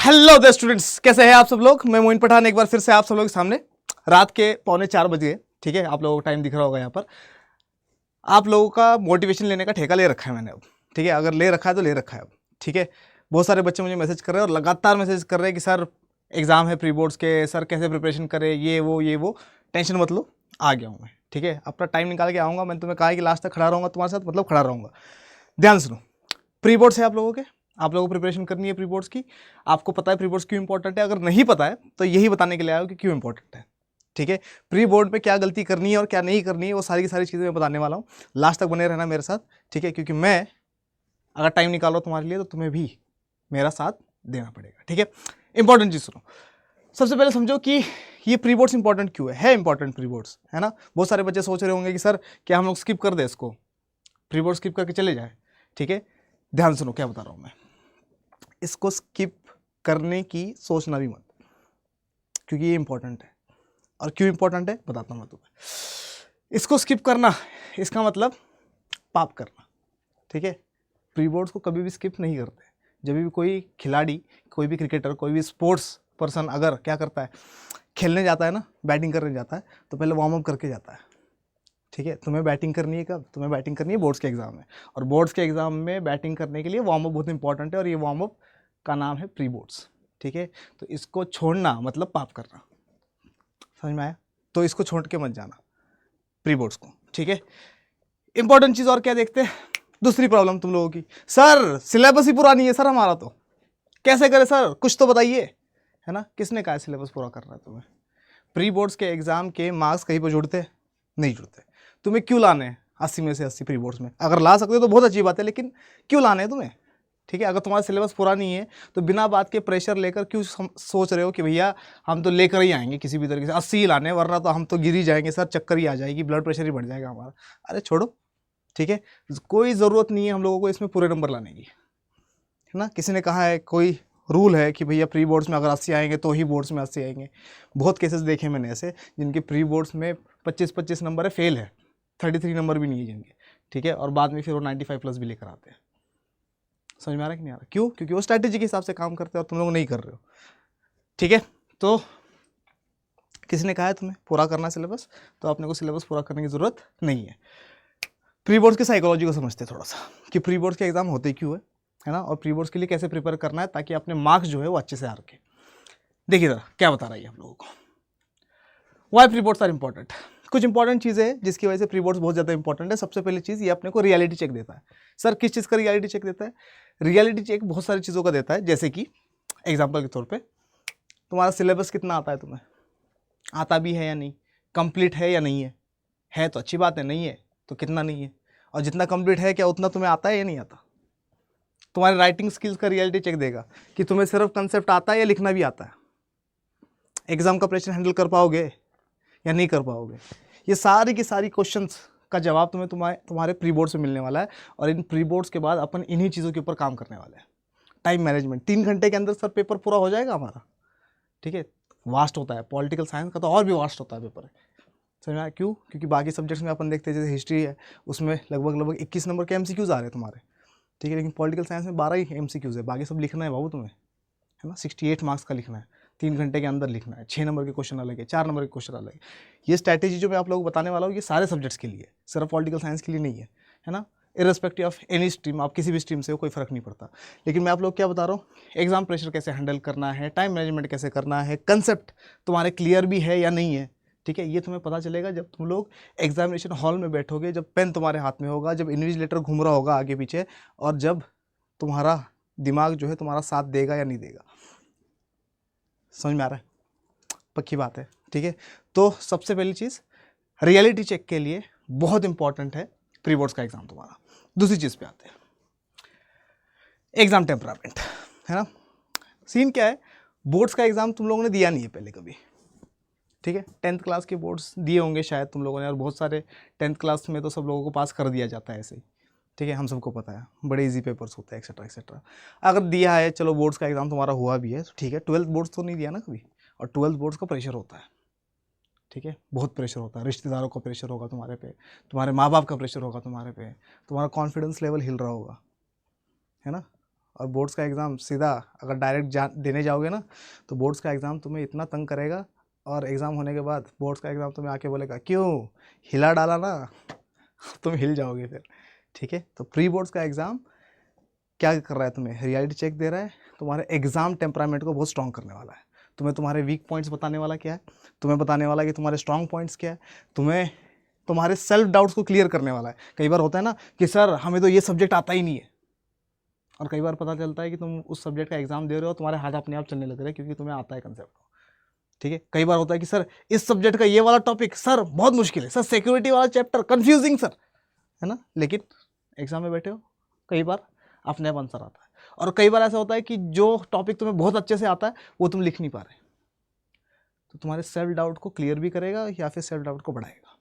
Hello the students, कैसे हैं आप सब लोग। मैं मोइन पठान एक बार फिर से आप सब लोग के सामने। रात के 3:45 बजे, ठीक है, आप लोगों को टाइम दिख रहा होगा यहाँ पर। आप लोगों का मोटिवेशन लेने का ठेका ले रखा है मैंने अब, ठीक है। अगर ले रखा है तो ले रखा है अब, ठीक है। बहुत सारे बच्चे मुझे मैसेज कर रहे हैं और लगातार मैसेज कर रहे हैं कि सर एग्जाम है प्री बोर्ड्स के, सर कैसे प्रिपरेशन करें, ये वो। टेंशन मत लो, आ गया हूँ मैं, ठीक है। अपना टाइम निकाल के आऊँगा। मैंने तुम्हें कहा है कि लास्ट तक खड़ा रहूँगा तुम्हारे साथ, मतलब खड़ा रहूँगा। ध्यान सुनो, प्री बोर्ड्स है आप लोगों के, आप लोगों को प्रिपरेशन करनी है प्री बोर्ड्स की। आपको पता है प्री बोर्ड्स क्यों इंपॉर्टेंट है, अगर नहीं पता है तो यही बताने के लिए आया कि क्यों इंपॉर्टेंट है, ठीक है। प्री बोर्ड में क्या गलती करनी है और क्या नहीं करनी है, वो सारी की सारी चीज़ें मैं बताने वाला हूँ। लास्ट तक बने रहना मेरे साथ, ठीक है, क्योंकि मैं अगर टाइम निकालो तुम्हारे लिए तो तुम्हें भी मेरा साथ देना पड़ेगा, ठीक है। इंपॉर्टेंट चीज़ सुनो। सबसे पहले समझो कि ये प्री बोर्ड्स इंपॉर्टेंट क्यों है इंपॉर्टेंट प्री बोर्ड्स, है ना। बहुत सारे बच्चे सोच रहे होंगे कि सर क्या हम लोग स्किप कर दें इसको, प्री बोर्ड स्किप करके चले जाए, ठीक है। ध्यान सुनो क्या बता रहा हूँ मैं। इसको स्किप करने की सोचना भी मत, क्योंकि ये इंपॉर्टेंट है। और क्यों इंपॉर्टेंट है बताता हूँ मैं तुम्हें। इसको स्किप करना इसका मतलब पाप करना, ठीक है। प्री बोर्ड्स को कभी भी स्किप नहीं करते। जब भी कोई खिलाड़ी, कोई भी क्रिकेटर, कोई भी स्पोर्ट्स पर्सन अगर क्या करता है, खेलने जाता है ना, बैटिंग करने जाता है, तो पहले वार्म अप करके जाता है, ठीक है। तुम्हें बैटिंग करनी है कब, तुम्हें बैटिंग करनी है बोर्ड्स के एग्जाम में। और बोर्ड्स के एग्जाम में बैटिंग करने के लिए वार्म अप बहुत इंपॉर्टेंट है, और ये वार्म अप का नाम है प्री बोर्ड्स, ठीक है। तो इसको छोड़ना मतलब पाप करना, समझ में आया। तो इसको छोड़ के मत जाना प्री बोर्ड्स को, ठीक है। इंपॉर्टेंट चीज़ और क्या देखते हैं, दूसरी प्रॉब्लम तुम लोगों की, सर सिलेबस ही पूरा नहीं है सर हमारा, तो कैसे करें सर, कुछ तो बताइए, है ना। किसने कहा सिलेबस पूरा करना है तुम्हें। प्री बोर्ड्स के एग्जाम के मार्क्स कहीं पर जुड़ते नहीं जुड़ते। तुम्हें क्यों लाने हैं 80 में से 80 प्री बोर्ड्स में, अगर ला सकते हो तो बहुत अच्छी बात है, लेकिन क्यों लाने हैं तुम्हें, ठीक है। अगर तुम्हारा सिलेबस पूरा नहीं है तो बिना बात के प्रेशर लेकर क्यों सोच रहे हो कि भैया हम तो लेकर ही आएंगे किसी भी तरीके से 80 ही लाने, वरना तो हम तो गिर ही जाएंगे सर, चक्कर ही आ जाएगी, ब्लड प्रेशर ही बढ़ जाएगा हमारा। अरे छोड़ो, ठीक है। कोई ज़रूरत नहीं है हम लोगों को इसमें पूरे नंबर लाने की, है ना। किसी ने कहा है, कोई रूल है कि भैया प्री बोर्ड्स में अगर 80 आएंगे तो ही बोर्ड्स में 80 आएंगे। बहुत केसेस देखे मैंने ऐसे, जिनके प्री बोर्ड्स में 25-25 नंबर है, फेल है, 33 नंबर भी नहीं है जिनके, ठीक है। और बाद में फिर वो 95 प्लस भी लेकर आते हैं। समझ में आ रहा है कि नहीं आ रहा, क्यों, क्योंकि वो स्ट्रैटेजी के हिसाब से काम करते हैं और तुम लोग नहीं कर रहे हो, ठीक है। तो किसी ने कहा है तुम्हें पूरा करना सिलेबस, तो अपने को सिलेबस पूरा करने की ज़रूरत नहीं है। प्री बोर्ड्स की साइकोलॉजी को समझते हैं थोड़ा सा, कि प्री बोर्ड्स के एग्जाम होते क्यों है ना, और प्री बोर्ड्स के लिए कैसे प्रिपेयर करना है ताकि अपने मार्क्स जो है वो अच्छे से आ रखे। देखिए ज़रा क्या बता रहा है आप लोगों को, why pre boards are important. कुछ इंपॉर्टेंट चीज़ें हैं जिसकी वजह से प्री बोर्ड्स बहुत ज़्यादा इंपॉर्टेंट है। सबसे पहली चीज़, ये अपने को रियलिटी चेक देता है। सर किस चीज़ का रियलिटी चेक देता है, रियलिटी चेक बहुत सारी चीज़ों का देता है। जैसे कि एग्जाम्पल के तौर पर तुम्हारा सिलेबस कितना आता है, तुम्हें आता भी है या नहीं, कंप्लीट है या नहीं है तो अच्छी बात है, नहीं है तो कितना नहीं है, और जितना कंप्लीट है क्या उतना तुम्हें आता है या नहीं आता। तुम्हारे राइटिंग स्किल्स का रियलिटी चेक देगा कि तुम्हें सिर्फ कंसेप्ट आता है या लिखना भी आता है, एग्जाम का प्रेशर हैंडल कर पाओगे या नहीं कर पाओगे। ये सारी की सारी क्वेश्चंस का जवाब तुम्हारे प्री बोर्ड से मिलने वाला है। और इन प्री बोर्ड्स के बाद अपन इन्हीं चीज़ों के ऊपर काम करने वाले हैं। टाइम मैनेजमेंट, 3 घंटे के अंदर सर पेपर पूरा हो जाएगा हमारा, ठीक है। वास्ट होता है, पॉलिटिकल साइंस का तो और भी वास्ट होता है पेपर, समझ में आया क्यों, क्योंकि बाकी सब्जेक्ट्स में अपन देखते हैं जैसे हिस्ट्री है, उसमें लगभग 21 नंबर के MCQs आ रहे हैं तुम्हारे, ठीक है। लेकिन पॉलिटिकल साइंस में 12 ही MCQs है, बाकी सब लिखना है बाबू तुम्हें, है ना। 68 मार्क्स का लिखना है, 3 घंटे के अंदर लिखना है, 6 नंबर के क्वेश्चन अलग है, 4 नंबर के क्वेश्चन अलग है। ये स्ट्रैटेजी जो मैं आप लोगों को बताने वाला हूँ, ये सारे सब्जेक्ट्स के लिए, सिर्फ पॉलिटिकल साइंस के लिए नहीं है ना। इररिस्पेक्टिव ऑफ एनी स्ट्रीम, आप किसी भी स्ट्रीम से हो, कोई फ़र्क नहीं पड़ता। लेकिन मैं आप लोग क्या बता रहा हूँ, एग्जाम प्रेशर कैसे हैंडल करना है, टाइम मैनेजमेंट कैसे करना है, कंसेप्ट तुम्हारे क्लियर भी है या नहीं है, ठीक है। ये तुम्हें पता चलेगा जब तुम लोग एग्जामिनेशन हॉल में बैठोगे, जब पेन तुम्हारे हाथ में होगा, जब इन्विजिलेटर घूम रहा होगा आगे पीछे, और जब तुम्हारा दिमाग जो है तुम्हारा साथ देगा या नहीं देगा। समझ में आ रहा है, पक्की बात है, ठीक है। तो सबसे पहली चीज़, रियलिटी चेक के लिए बहुत इंपॉर्टेंट है प्री बोर्ड्स का एग्जाम तुम्हारा। दूसरी चीज़ पे आते हैं, एग्जाम टेम्परामेंट, है ना। सीन क्या है, बोर्ड्स का एग्जाम तुम लोगों ने दिया नहीं है पहले कभी, ठीक है। 10th क्लास के बोर्ड्स दिए होंगे शायद तुम लोगों ने, और बहुत सारे 10th क्लास में तो सब लोगों को पास कर दिया जाता है ऐसे ही, ठीक है। हम सबको पता है बड़े इजी पेपर्स होते हैं एक्सेट्रा एक्सेट्रा। अगर दिया है, चलो बोर्ड्स का एग्जाम तुम्हारा हुआ भी है तो ठीक है। 12th बोर्ड्स तो नहीं दिया ना कभी, और 12th बोर्ड्स का प्रेशर होता है, ठीक है। बहुत प्रेशर होता है, रिश्तेदारों का प्रेशर होगा तुम्हारे पे, तुम्हारे माँ बाप का प्रेशर होगा तुम्हारे पे, तुम्हारा कॉन्फिडेंस लेवल हिल रहा होगा, है ना। और बोर्ड्स का एग्ज़ाम सीधा अगर डायरेक्ट देने जाओगे ना तो बोर्ड्स का एग्ज़ाम तुम्हें इतना तंग करेगा, और एग्ज़ाम होने के बाद बोर्ड्स का एग्ज़ाम तुम्हें आके बोलेगा क्यों हिला डाला ना, तुम हिल जाओगे फिर। ठीक है, तो प्री बोर्ड्स का एग्ज़ाम क्या कर रहा है, तुम्हें रियलिटी चेक दे रहा है, तुम्हारे एग्ज़ाम टेम्परामेंट को बहुत स्ट्रॉन्ग करने वाला है। तुम्हें तुम्हारे वीक पॉइंट्स बताने वाला क्या है, तुम्हें बताने वाला है कि तुम्हारे स्ट्रॉन्ग पॉइंट्स क्या है, तुम्हें तुम्हारे सेल्फ डाउट्स को क्लियर करने वाला है। कई बार होता है ना कि सर हमें तो ये सब्जेक्ट आता ही नहीं है, और कई बार पता चलता है कि तुम उस सब्जेक्ट का एग्जाम दे रहे हो, तुम्हारे हाथ अपने आप चलने लग रहे हैं क्योंकि तुम्हें आता है कंसेप्ट। ठीक है, कई बार होता है कि सर इस सब्जेक्ट का ये वाला टॉपिक सर बहुत मुश्किल है, सर सिक्योरिटी वाला चैप्टर कंफ्यूजिंग सर, है ना, लेकिन एग्जाम में बैठे हो कई बार अपने आप आंसर आता है। और कई बार ऐसा होता है कि जो टॉपिक तुम्हें बहुत अच्छे से आता है वो तुम लिख नहीं पा रहे, तो तुम्हारे सेल्फ डाउट को क्लियर भी करेगा या फिर सेल्फ डाउट को बढ़ाएगा।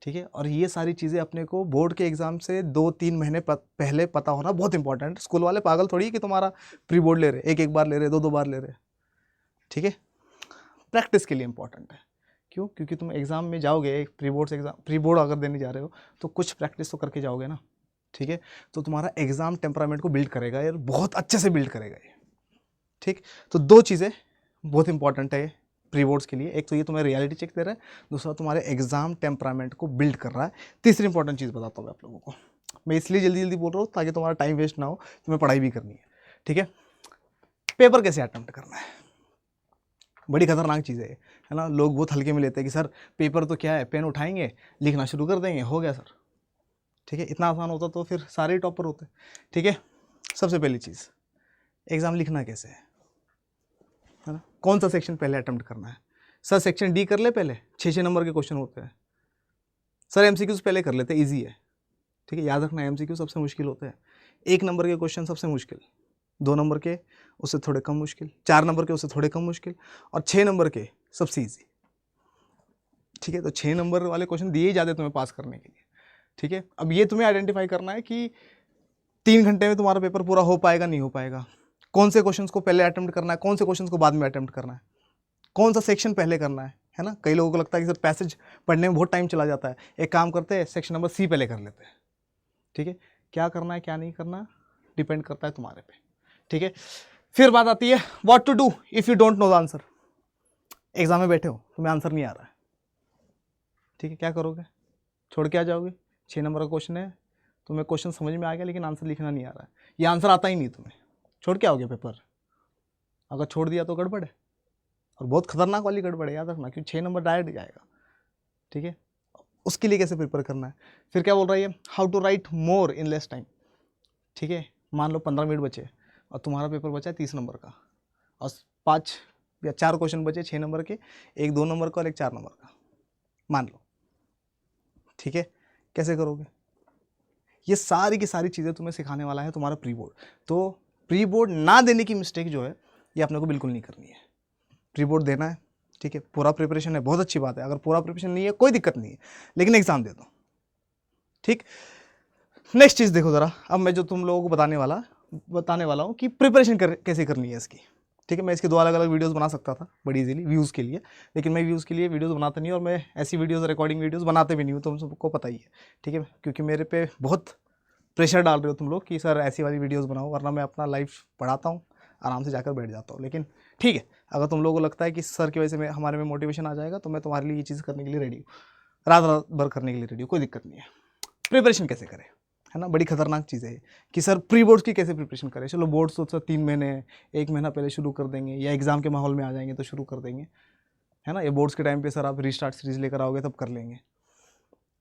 ठीक है, और ये सारी चीज़ें अपने को बोर्ड के एग्जाम से 2-3 महीने पहले पता होना बहुत इंपॉर्टेंट है। स्कूल वाले पागल थोड़ी है कि तुम्हारा प्री बोर्ड ले रहे, एक बार ले रहे, दो बार ले रहे। ठीक है, प्रैक्टिस के लिए इंपॉर्टेंट है। क्यों? क्योंकि तुम एग्ज़ाम में जाओगे, एक प्री बोर्ड अगर देने जा रहे हो तो कुछ प्रैक्टिस तो करके जाओगे ना। ठीक है, तो तुम्हारा एग्ज़ाम टेम्परामेंट को बिल्ड करेगा यार, बहुत अच्छे से बिल्ड करेगा ये। ठीक, तो 2 चीज़ें बहुत इंपॉर्टेंट है प्री बोर्ड्स के लिए, एक तो ये तुम्हें रियलिटी चेक दे रहा है, दूसरा तुम्हारे एग्जाम टेम्परामेंट को बिल्ड कर रहा है। तीसरी इंपॉर्टेंट चीज़ बताता हूँ मैं आप लोगों को, मैं इसलिए जल्दी जल्दी बोल रहा हूँ ताकि तुम्हारा टाइम वेस्ट ना हो, तुम्हें पढ़ाई भी करनी है। ठीक है, पेपर कैसे अटेम्प्ट करना है, बड़ी खतरनाक चीज़ है ना। लोग बहुत हल्के में लेते हैं कि सर पेपर तो क्या है, पेन उठाएंगे लिखना शुरू कर देंगे, हो गया सर। ठीक है, इतना आसान होता तो फिर सारे टॉपर होते। ठीक है, सबसे पहली चीज़ एग्ज़ाम लिखना कैसे है ना, कौन सा सेक्शन पहले अटेम्प्ट करना है। सर सेक्शन डी कर ले पहले, 6 नंबर के क्वेश्चन होते हैं। सर एमसीक्यूज पहले कर लेते, इजी है। ठीक है, याद रखना एमसीक्यू सबसे मुश्किल होते हैं। 1 नंबर के क्वेश्चन सबसे मुश्किल, 2 नंबर के उससे थोड़े कम मुश्किल, 4 नंबर के उससे थोड़े कम मुश्किल, और 6 नंबर के सबसे ईजी। ठीक है, तो 6 नंबर वाले क्वेश्चन दिए ही जाते तुम्हें पास करने के लिए। ठीक है, अब ये तुम्हें आइडेंटिफाई करना है कि 3 घंटे में तुम्हारा पेपर पूरा हो पाएगा नहीं हो पाएगा, कौन से क्वेश्चंस को पहले अटेम्प्ट करना है, कौन से क्वेश्चंस को बाद में अटेम्प्ट करना है, कौन सा सेक्शन पहले करना है ना। कई लोगों को लगता है कि सर पैसेज पढ़ने में बहुत टाइम चला जाता है, एक काम करते हैं सेक्शन नंबर सी पहले कर लेते हैं। ठीक है, क्या करना है क्या नहीं करना डिपेंड करता है तुम्हारे पे। ठीक है, फिर बात आती है what to do if you don't know the answer. Exam में बैठे हो, तुम्हें आंसर नहीं आ रहा है। ठीक है, क्या करोगे, छोड़ के आ जाओगे। 6 नंबर का क्वेश्चन है, तुम्हें क्वेश्चन समझ में आ गया लेकिन आंसर लिखना नहीं आ रहा है, ये आंसर आता ही नहीं तुम्हें, छोड़ के आओगे पेपर। अगर छोड़ दिया तो गड़बड़ है, और बहुत खतरनाक वाली गड़बड़ है, याद रखना, क्योंकि 6 नंबर डायरेक्ट जाएगा। ठीक है, उसके लिए कैसे प्रिपेयर करना है। फिर क्या बोल रहा है ये, how to write more in less time. ठीक है, मान लो 15 मिनट बचे और तुम्हारा पेपर बचा है 30 नंबर का, और 5 या 4 क्वेश्चन बचे 6 नंबर के, एक 2 नंबर का और एक 4 नंबर का, मान लो। ठीक है, कैसे करोगे, ये सारी की सारी चीज़ें तुम्हें सिखाने वाला है तुम्हारा प्री बोर्ड। तो प्री बोर्ड ना देने की मिस्टेक जो है ये अपने को बिल्कुल नहीं करनी है, प्री बोर्ड देना है। ठीक है, पूरा प्रिपरेशन है, बहुत अच्छी बात है, अगर पूरा प्रिपरेशन नहीं है कोई दिक्कत नहीं है, लेकिन एग्जाम दे दो। ठीक, नेक्स्ट चीज़ देखो ज़रा, अब मैं जो तुम लोगों को बताने वाला हूँ कि प्रिपरेशन कैसे करनी है इसकी। ठीक है, मैं इसके 2 अलग अलग वीडियोस बना सकता था बड़ी इजीली व्यूज़ के लिए, लेकिन मैं व्यूज़ के लिए वीडियोस बनाता नहीं, और मैं ऐसी वीडियोस रिकॉर्डिंग वीडियोस बनाते भी नहीं हूँ, तुम सबको पता ही है। ठीक है, क्योंकि मेरे पे बहुत प्रेशर डाल रहे हो तुम लोग कि सर ऐसी वाली वीडियोस बनाओ, वरना मैं अपना लाइफ पढ़ाता हूँ, आराम से जाकर बैठ जाता हूँ। लेकिन ठीक है, अगर तुम लोगों को लगता है कि सर की वजह से हमारे में मोटिवेशन आ जाएगा तो मैं तुम्हारे लिए ये चीज़ करने के लिए रेडी हूँ, रात रात भर करने के लिए रेडी हूँ, कोई दिक्कत नहीं है। प्रिपरेशन कैसे करें, है ना, बड़ी खतरनाक चीज़ है कि सर प्री बोर्ड्स की कैसे प्रिपरेशन करें। चलो बोर्ड्स तो सर 3 महीने 1 महीना पहले शुरू कर देंगे, या एग्ज़ाम के माहौल में आ जाएंगे तो शुरू कर देंगे, है ना, या बोर्ड्स के टाइम पे सर आप रीस्टार्ट सीरीज लेकर आओगे तब कर लेंगे।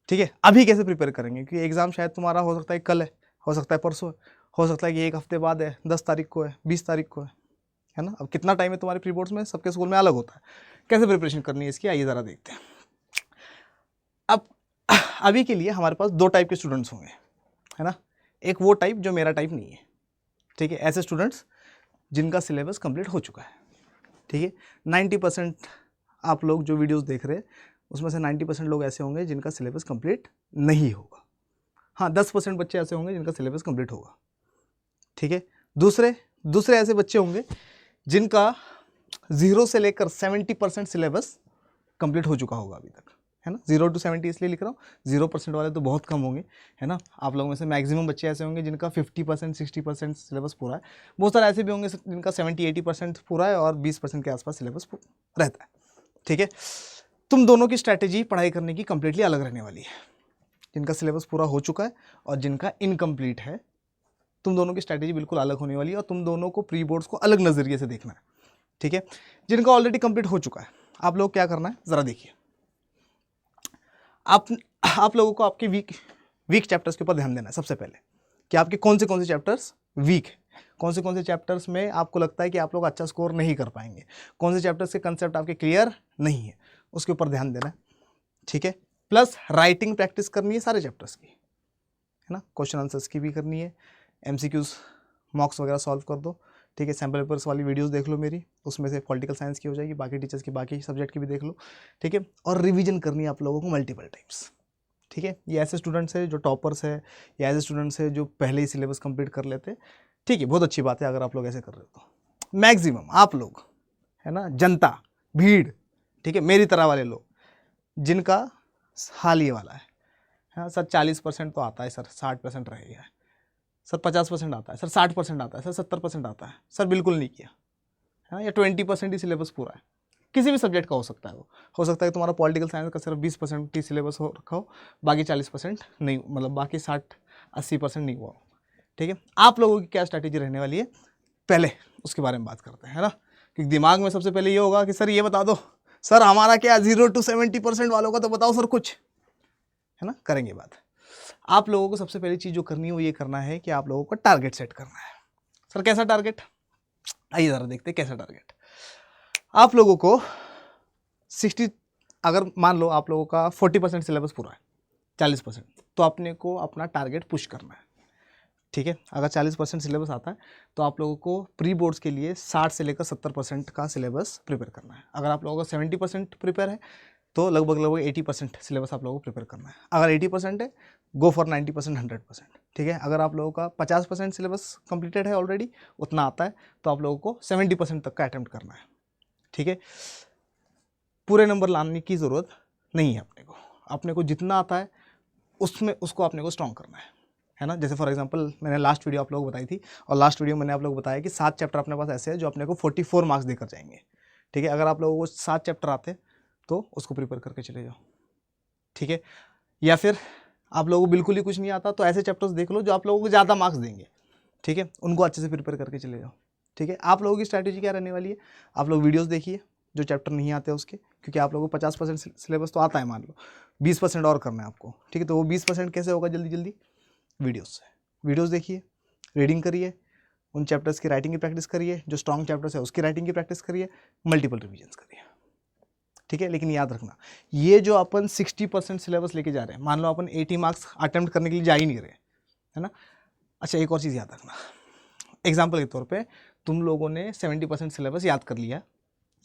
ठीक है, अभी कैसे प्रिपेयर करेंगे, क्योंकि एग्ज़ाम शायद तुम्हारा हो सकता है कल है, हो सकता है परसों है, हो सकता है कि 1 हफ्ते बाद है, 10 तारीख को है, 20 तारीख को है ना। अब कितना टाइम है तुम्हारे प्री बोर्ड्स में, सबके स्कूल में अलग होता है, कैसे प्रिपरेशन करनी है इसकी, आइए ज़रा देखते हैं। अब अभी के लिए हमारे पास 2 टाइप के स्टूडेंट्स होंगे, है ना। एक वो टाइप जो मेरा टाइप नहीं है। ठीक है, ऐसे स्टूडेंट्स जिनका सिलेबस कंप्लीट हो चुका है। ठीक है, 90% आप लोग जो वीडियोस देख रहे हैं उसमें से 90% लोग ऐसे होंगे जिनका सिलेबस कंप्लीट नहीं होगा। हाँ, 10% बच्चे ऐसे होंगे जिनका सिलेबस कंप्लीट होगा। ठीक है, दूसरे ऐसे बच्चे होंगे जिनका 0 से लेकर 70% सिलेबस कंप्लीट हो चुका होगा अभी तक, है ना। 0 to 70 इसलिए लिख रहा हूँ, 0% वाले तो बहुत कम होंगे, है ना। आप लोगों में से मैक्सिमम बच्चे ऐसे होंगे जिनका 50% 60% सिलेबस पूरा है। बहुत सारे ऐसे भी होंगे जिनका 70-80% पूरा है और 20% के आसपास सिलेबस रहता है, ठीक है। तुम दोनों की स्ट्रैटेजी पढ़ाई करने की कंप्लीटली अलग रहने वाली है। जिनका सिलेबस पूरा हो चुका है और जिनका इनकम्प्लीट है, तुम दोनों की स्ट्रैटेजी बिल्कुल अलग होने वाली है और तुम दोनों को प्री बोर्ड्स को अलग नज़रिए से देखना है, ठीक है। जिनका ऑलरेडी कंप्लीट हो चुका है, आप लोग क्या करना है ज़रा देखिए। आप लोगों को आपके वीक चैप्टर्स के ऊपर ध्यान देना है सबसे पहले, कि आपके कौन से चैप्टर्स वीक है, कौन से चैप्टर्स में आपको लगता है कि आप लोग अच्छा स्कोर नहीं कर पाएंगे, कौन से चैप्टर्स के कंसेप्ट आपके क्लियर नहीं है, उसके ऊपर ध्यान देना है, ठीक है। प्लस राइटिंग प्रैक्टिस करनी है सारे चैप्टर्स की, है ना। क्वेश्चन आंसर्स की भी करनी है, MCQs मॉक्स वगैरह सॉल्व कर दो, ठीक है। सैम्पल पेपर्स वाली वीडियोस देख लो मेरी, उसमें से पॉलिटिकल साइंस की हो जाएगी, बाकी टीचर्स की बाकी सब्जेक्ट की भी देख लो, ठीक है। और रिवीजन करनी है आप लोगों को मल्टीपल टाइम्स, ठीक है। ये ऐसे स्टूडेंट्स हैं जो टॉपर्स है या ऐसे स्टूडेंट्स हैं जो पहले ही सिलेबस कंप्लीट कर लेते हैं, ठीक है। बहुत अच्छी बात है अगर आप लोग ऐसे कर रहे हो तो। मैक्सिमम आप लोग, है ना, जनता, भीड़, ठीक है, मेरी तरह वाले लोग जिनका हाल ये वाला है, हाँ सर 40% तो आता है सर, 60% रह गया है सर, 50% आता है सर, 60% आता है सर, 70% आता है सर, बिल्कुल नहीं किया, है ना, या 20% ही सिलेबस पूरा है, किसी भी सब्जेक्ट का हो सकता है। वो हो सकता है कि तुम्हारा पॉलिटिकल साइंस का सिर्फ 20% ही सिलेबस हो रखा हो, बाकी 40% नहीं, मतलब बाकी 60-80% नहीं हुआ हो, ठीक है। आप लोगों की क्या स्ट्रैटेजी रहने वाली है, पहले उसके बारे में बात करते हैं, है ना। कि दिमाग में सबसे पहले ये होगा कि सर ये बता दो, सर हमारा क्या 0 to 70% वालों का तो बताओ सर कुछ, है ना, करेंगे बात। आप लोगों को सबसे पहली चीज़ जो करनी है वो ये करना है कि आप लोगों को टारगेट सेट करना है। सर कैसा टारगेट, आइए ज़रा देखते हैं कैसा टारगेट। आप लोगों को 60, अगर मान लो आप लोगों का 40% सिलेबस पूरा है, 40%, तो अपने को अपना टारगेट पुश करना है, ठीक है। अगर 40% सिलेबस आता है तो आप लोगों को प्री बोर्ड्स के लिए 60 से लेकर 70% का सिलेबस प्रिपेयर करना है। अगर आप लोगों का 70% प्रिपेयर है तो लगभग 80% सिलेबस आप लोगों को प्रिपेयर करना है। अगर 80% है, गो फॉर 90%, 100%, ठीक है। अगर आप लोगों का 50% सिलेबस कंप्लीटेड है ऑलरेडी, उतना आता है, तो आप लोगों को 70% तक का अटैम्प्ट करना है, ठीक है। पूरे नंबर लाने की ज़रूरत नहीं है अपने को जितना आता है उसमें उसको अपने को स्ट्रॉन्ग करना है ना। जैसे फॉर एग्जांपल मैंने लास्ट वीडियो आप लोगों को बताई थी, और लास्ट वीडियो मैंने आप लोगों को बताया कि 7 चैप्टर अपने पास ऐसे हैं जो अपने को 44 मार्क्स देकर जाएंगे, ठीक है। अगर आप लोगों को 7 चैप्टर आते तो उसको प्रिपेयर करके चले जाओ, ठीक है। या फिर आप लोगों को बिल्कुल ही कुछ नहीं आता तो ऐसे चैप्टर्स देख लो जो आप लोगों को ज़्यादा मार्क्स देंगे, ठीक है, उनको अच्छे से प्रिपेयर करके चले जाओ, ठीक है। आप लोगों की स्ट्रैटेजी क्या रहने वाली है, आप लोग वीडियोस देखिए जो चैप्टर नहीं आते उसके, क्योंकि आप लोगों को 50% सिलेबस तो आता है, मान लो 20% और करना है आपको, ठीक है। तो वो 20% कैसे होगा जल्दी जल्दी, वीडियोस से, वीडियोस देखिए, रीडिंग करिए, उन चैप्टर्स की राइटिंग की प्रैक्टिस करिए, जो स्ट्रॉन्ग चैप्टर्स है उसकी राइटिंग की प्रैक्टिस करिए, मल्टीपल रिविजन्स करिए, ठीक है। लेकिन याद रखना, ये जो अपन 60% सिलेबस लेके जा रहे हैं, मान लो अपन 80 मार्क्स अटेम्प्ट करने के लिए जा ही नहीं रहे, है ना। अच्छा एक और चीज़ याद रखना, एग्जाम्पल के तौर पे तुम लोगों ने 70% सिलेबस याद कर लिया,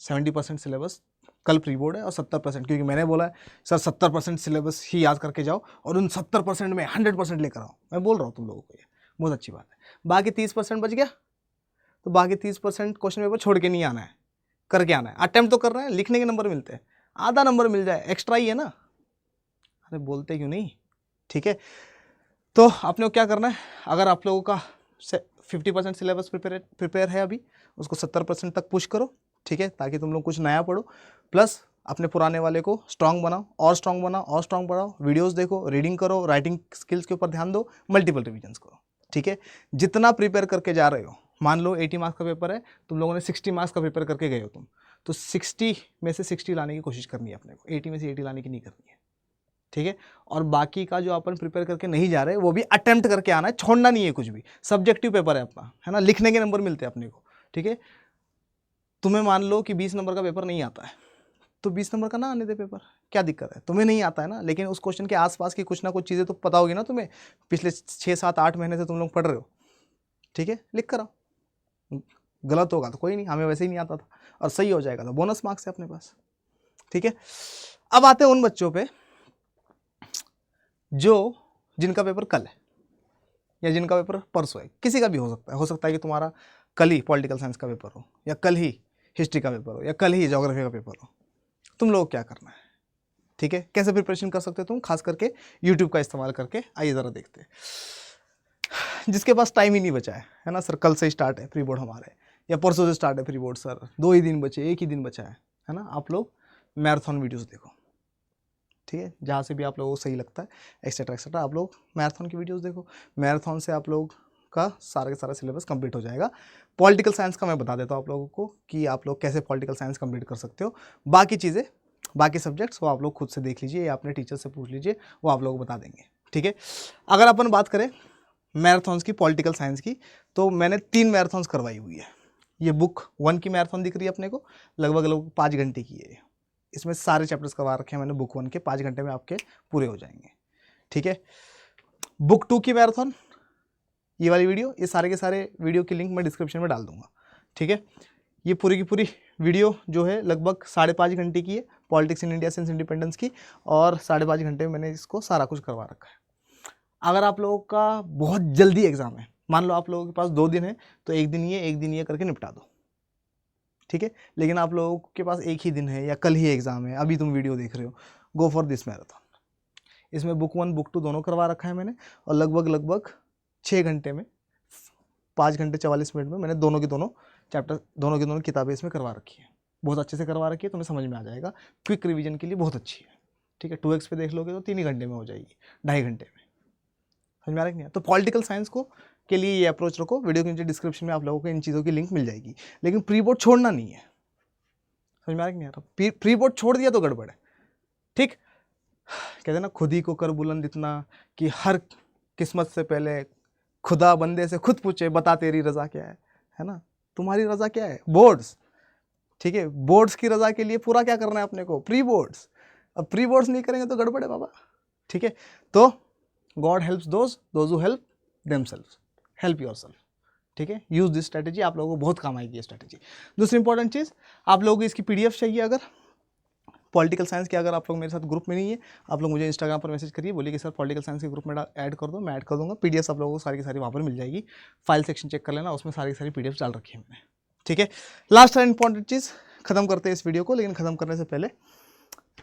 70% सिलेबस कल प्री बोर्ड है, और 70%, क्योंकि मैंने बोला है सर 70% सिलेबस ही याद करके जाओ और उन 70% में 100% लेकर आओ, मैं बोल रहा हूँ तुम लोगों को, ये बहुत अच्छी बात है। बाकी 30% बच गया, तो बाकी 30% क्वेश्चन पेपर छोड़ के नहीं आना है, करके आना है। अटेम्प्ट तो कर रहे हैं, लिखने के नंबर मिलते हैं, आधा नंबर मिल जाए एक्स्ट्रा ही है ना, अरे बोलते क्यों नहीं, ठीक है। तो आपने को क्या करना है, अगर आप लोगों का 50% सिलेबस प्रिपेयर है अभी, उसको 70% तक पुश करो, ठीक है, ताकि तुम लोग कुछ नया पढ़ो, प्लस अपने पुराने वाले को स्ट्रांग बनाओ, और स्ट्रांग बनाओ, और स्ट्रांग बढ़ाओ, वीडियोस देखो, रीडिंग करो, राइटिंग स्किल्स के ऊपर ध्यान दो, मल्टीपल रिविजन्स करो, ठीक है। जितना प्रिपेयर करके जा रहे हो, मान लो 80 मार्क्स का पेपर है, तुम लोगों ने 60 मार्क्स का प्रिपेयर करके गए हो तुम, तो 60 में से 60 लाने की कोशिश करनी है अपने को, 80 में से 80 लाने की नहीं करनी है, ठीक है। और बाकी का जो अपन प्रिपेयर करके नहीं जा रहे वो भी अटेम्प्ट करके आना है, छोड़ना नहीं है कुछ भी। सब्जेक्टिव पेपर है अपना, है ना, लिखने के नंबर मिलते हैं अपने को, ठीक है। तुम्हें मान लो कि 20 नंबर का पेपर नहीं आता है, तो 20 नंबर का ना आने दे पेपर, क्या दिक्कत है, तुम्हें नहीं आता है ना, लेकिन उस क्वेश्चन के आसपास की कुछ ना कुछ चीज़ें तो पता होगी ना तुम्हें, पिछले 6-7-8 महीने से तुम लोग पढ़ रहे हो, ठीक है, लिख कर आओ। गलत होगा तो कोई नहीं, हमें वैसे ही नहीं आता था, और सही हो जाएगा तो बोनस मार्क्स है अपने पास, ठीक है। अब आते हैं उन बच्चों पे जो जिनका पेपर कल है या जिनका पेपर परसों है, किसी का भी हो सकता है कि तुम्हारा कल ही पॉलिटिकल साइंस का पेपर हो, या कल ही हिस्ट्री का पेपर हो, या कल ही ज्योग्राफी का पेपर हो। तुम लोग क्या करना है, ठीक है, कैसे प्रिपरेशन कर सकते हो तुम, खास करके यूट्यूब का इस्तेमाल करके। आइए ज़रा देखते हैं। जिसके पास टाइम ही नहीं बचा है ना सर, कल से स्टार्ट है प्री बोर्ड हमारे, या परसों से स्टार्ट है प्री बोर्ड सर, 2 ही दिन बचे, 1 ही दिन बचा है ना, आप लोग मैराथन वीडियोस देखो, ठीक है, जहाँ से भी आप लोगों को सही लगता है, एक्सेट्रा एक्सेट्रा, आप लोग मैराथन की वीडियोस देखो। मैराथन से आप लोग का सारा का सारा सिलेबस कंप्लीट हो जाएगा। पॉलिटिकल साइंस का मैं बता देता हूँ आप लोगों को कि आप लोग कैसे पॉलिटिकल साइंस कंप्लीट कर सकते हो। बाकी चीज़ें, बाकी सब्जेक्ट्स वो आप लोग खुद से देख लीजिए या अपने टीचर से पूछ लीजिए, वो आप लोगों को बता देंगे, ठीक है। अगर अपन बात करें मैराथन्स की, पॉलिटिकल साइंस की, तो मैंने 3 मैराथन्स करवाई हुई है। ये बुक 1 की मैराथन दिख रही है अपने को, लगभग 5 घंटे की है। इसमें सारे चैप्टर्स करवा रखे हैं मैंने बुक 1 के, 5 घंटे में आपके पूरे हो जाएंगे, ठीक है। बुक 2 की मैराथन, ये वाली वीडियो, ये सारे के सारे वीडियो की लिंक मैं डिस्क्रिप्शन में डाल दूंगा, ठीक है। ये पूरी की पूरी वीडियो जो है लगभग 5.5 घंटे की है, politics in India since independence की, और 5.5 घंटे में मैंने इसको सारा कुछ करवा रखा है। अगर आप लोगों का बहुत जल्दी एग्जाम है, मान लो आप लोगों के पास 2 दिन है, तो 1 दिन ये करके निपटा दो, ठीक है। लेकिन आप लोगों के पास 1 ही दिन है या कल ही एग्जाम है, अभी तुम वीडियो देख रहे हो, गो फॉर दिस मैराथन। इसमें बुक 1 बुक 2 दोनों करवा रखा है मैंने, और लगभग 6 घंटे में, 5 घंटे 44 मिनट में मैंने दोनों की दोनों चैप्टर, दोनों की दोनों किताबें इसमें करवा रखी है। बहुत अच्छे से करवा रखी है, तुम्हें समझ में आ जाएगा। क्विक रिवीजन के लिए बहुत अच्छी है, ठीक है। 2x पे देख लोगे तो 3 ही घंटे में हो जाएगी, 2.5 घंटे में। समझ में आ रहा है कि नहीं? तो पॉलिटिकल साइंस को के लिए ये अप्रोच रखो। वीडियो के नीचे डिस्क्रिप्शन में आप लोगों को इन चीज़ों की लिंक मिल जाएगी, लेकिन प्री बोर्ड छोड़ना नहीं है। समझ में आ रहा है कि नहीं आ रहा? प्री बोर्ड छोड़ दिया तो गड़बड़ है, ठीक। कहते हैं ना, खुद ही को कर बुलंद इतना कि हर किस्मत से पहले खुदा बंदे से खुद पूछे, बता तेरी रजा क्या है ना। तुम्हारी रजा क्या है? बोर्ड्स, ठीक है। बोर्ड्स की रजा के लिए पूरा क्या करना है अपने को? Pre boards. अब प्री बोर्ड्स नहीं करेंगे तो गड़बड़ है बाबा, ठीक है। तो God helps those who help themselves, help yourself, ठीक है। यूज दिस स्ट्रेटेजी, आप लोगों को बहुत काम आएगी ये स्ट्रेटेजी। दूसरी इंपॉर्टेंट चीज़, आप लोगों को इसकी PDF चाहिए, अगर पॉलिटिकल साइंस के, अगर आप लोग मेरे साथ ग्रुप में नहीं है, आप लोग मुझे इंस्टाग्राम पर मैसेज करिए, बोलिए कि सर पॉलिटिकल साइंस के ग्रुप में ऐड कर दो, मैं ऐड कर दूंगा। PDF आप लोगों को सारी की सारी वहाँ पर मिल जाएगी। फाइल सेक्शन चेक कर लेना, उसमें सारी सारी PDF डाल रखी है मैंने, ठीक है। लास्ट एंड इंपॉर्टेंट चीज़, खत्म करते हैं इस वीडियो को, लेकिन खत्म करने से पहले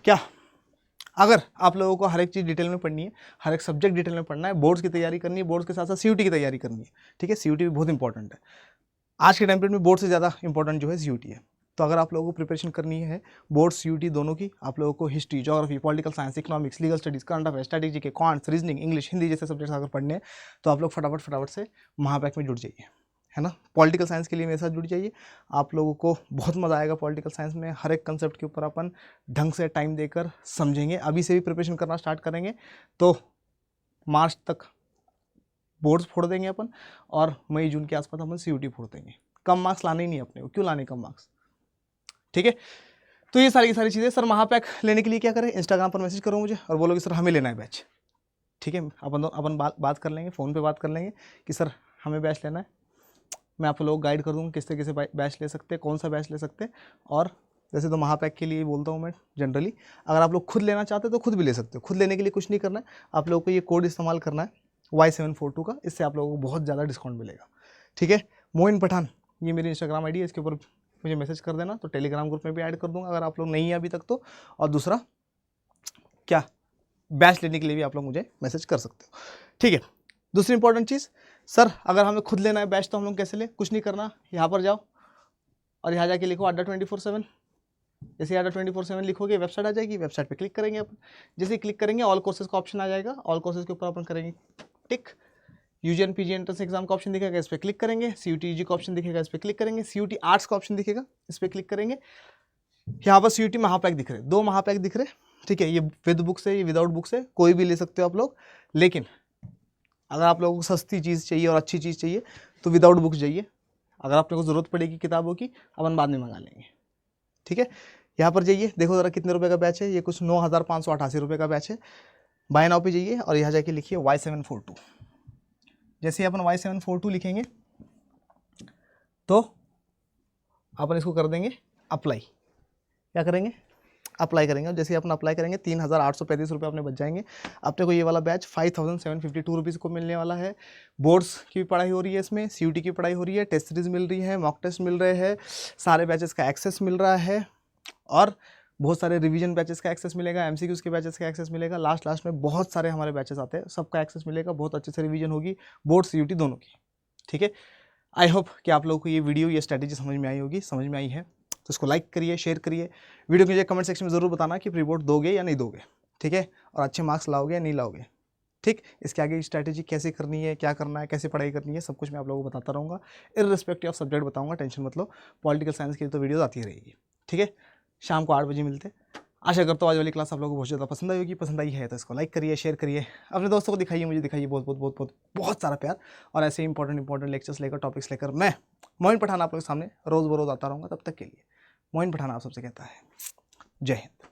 क्या, अगर आप लोगों को हर एक चीज़ डिटेल में पढ़नी है, हर एक सब्जेक्ट डिटेल में पढ़ना है, बोर्ड्स की तैयारी करनी है, बोर्ड्स के साथ साथ CUT की तैयारी करनी है, ठीक है। CUT भी बहुत इंपॉर्टेंट है आज के टाइम पीरियड में, बोर्ड से ज़्यादा इंपॉर्टेंट जो है CUT है। तो अगर आप लोगों को प्रिपरेशन करनी है बोर्ड CUT दोनों की, आप लोगों को history, geography, political science, economics, legal studies, current affair, strategy के, क्वांट्स, रीजनिंग, इंग्लिश, हिंदी जैसे सब्जेक्ट्स अगर पढ़ने हैं, तो आप लोग फटाफट से महापैक में जुड़ जाइए, है ना। पॉलिटिकल साइंस के लिए मेरे साथ जुड़ जाइए, आप लोगों को बहुत मज़ा आएगा। पॉलिटिकल साइंस में हर एक कंसेप्ट के ऊपर अपन ढंग से टाइम देकर समझेंगे। अभी से भी प्रिपरेशन करना स्टार्ट करेंगे तो मार्च तक बोर्ड्स फोड़ देंगे अपन, और मई जून के आसपास अपन CUT फोड़ देंगे। कम मार्क्स लाने ही नहीं अपने को, क्यों लाने कम मार्क्स, ठीक है। तो ये सारी की सारी चीज़ें। सर महापैक लेने के लिए क्या करें? इंस्टाग्राम पर मैसेज करो मुझे और बोलो कि सर हमें लेना है बैच, ठीक है। अपन बात कर लेंगे, फ़ोन पे बात कर लेंगे कि सर हमें बैच लेना है। मैं आप लोग गाइड कर दूँगा किस तरीके से बैच ले सकते हैं, कौन सा बैच ले सकते हैं। और वैसे तो महापैक के लिए बोलता हूँ मैं जनरली, अगर आप लोग खुद लेना चाहते हो तो खुद भी ले सकते हो। खुद लेने के लिए कुछ नहीं करना है, आप लोगों को ये कोड इस्तेमाल करना है Y742 का, इससे आप लोगों को बहुत ज़्यादा डिस्काउंट मिलेगा, ठीक है। मोइन पठान, ये मेरी इंस्टाग्राम ID है, इसके ऊपर मुझे मैसेज कर देना, तो टेलीग्राम ग्रुप में भी ऐड कर दूंगा अगर आप लोग नहीं है अभी तक तो। और दूसरा क्या, बैच लेने के लिए भी आप लोग मुझे मैसेज कर सकते हो, ठीक है। दूसरी इंपॉर्टेंट चीज़, सर अगर हमें खुद लेना है बैच तो हम लोग कैसे लें? कुछ नहीं करना, यहाँ पर जाओ और यहाँ जाके लिखो अड्डा 24/7। जैसे अड्डा 24/7 लिखोगे वेबसाइट आ जाएगी, वेबसाइट पे क्लिक करेंगे अपन। जैसे क्लिक करेंगे ऑल कोर्सेज का ऑप्शन आ जाएगा, ऑल कोर्सेज के ऊपर अपन करेंगे टिक। UG PG एंट्रेंस एग्जाम का ऑप्शन दिखेगा, इस पर क्लिक करेंगे। CUT UG का ऑप्शन दिखेगा, इस पर क्लिक करेंगे। CUT आर्ट्स का ऑप्शन दिखेगा, इस पर क्लिक करेंगे। यहाँ पर CUT महापैक दिख रहे, 2 महापैक दिख रहे, ठीक है। ये विद बुक से, ये विदाउट बुक से, कोई भी ले सकते हो आप लोग। लेकिन अगर आप लोगों को सस्ती चीज़ चाहिए और अच्छी चीज़ चाहिए तो विदाउट बुक चाहिए। अगर आप लोगों को ज़रूरत पड़ेगी किताबों की, अपन बाद में मंगा लेंगे, ठीक है। यहाँ पर जाइए, देखो ज़रा कितने रुपए का बैच है। ये कुछ 9,588 रुपये का बैच है। बाय नाउ पे जाइए और यहाँ जाके लिखिए Y742। जैसे ही अपन Y742 लिखेंगे तो अपन इसको कर देंगे अप्लाई। क्या करेंगे? अप्लाई करेंगे। और जैसे ही अपन अप्लाई करेंगे 3,835 रुपये अपने बच जाएंगे। अपने को ये वाला बैच 5,752 रुपीज़ को मिलने वाला है। बोर्ड्स की भी पढ़ाई हो रही है इसमें, CUT की पढ़ाई हो रही है, टेस्ट सीरीज मिल रही है, मॉक टेस्ट मिल रहे हैं, सारे बैचेस का एक्सेस मिल रहा है, और बहुत सारे रिवीजन बैचेस का एक्सेस मिलेगा, एमसीक्यूज के बैचेस का एक्सेस मिलेगा, लास्ट में बहुत सारे हमारे बैचेस आते हैं, सबका एक्सेस मिलेगा, बहुत अच्छे से रिवीजन होगी, बोर्ड सीयूटी दोनों की। ठीक है, आई होप कि आप लोगों को ये वीडियो, ये स्ट्रैटेजी समझ में आई होगी, समझ में आई है तो इसको लाइक करिए, शेयर करिए, वीडियो के मुझे कमेंट सेक्शन में ज़रूर बताना कि प्री बोर्ड दोगे या नहीं दोगे। ठीक है, और अच्छे मार्क्स लाओगे या नहीं लाओगे। ठीक, इसके आगे स्ट्रैटेजी कैसे करनी है, क्या करना है, कैसे पढ़ाई करनी है, सब कुछ मैं आप लोगों को बताता रहूँगा, इररिस्पेक्टिव ऑफ सब्जेक्ट बताऊँगा, टेंशन मत लो। पॉलिटिकल साइंस की तो वीडियोज़ आती रहेगी। ठीक है, शाम को 8 बजे मिलते। आशा करता हूँ आज वाली क्लास आप लोगों को बहुत ज़्यादा पसंद आई होगी। पसंद आई है तो इसको लाइक करिए, शेयर करिए, अपने दोस्तों को दिखाइए, मुझे दिखाइए, बहुत बहुत बहुत बहुत बहुत सारा प्यार। और ऐसे इंपॉर्टेंट लेक्चर्स लेकर, टॉपिक्स लेकर मैं मोइन पठान आप लोगों के सामने रोज़ बरोज़ आता रहूँगा। तब तक के लिए मोइन पठान आप सबसे कहता है जय हिंद।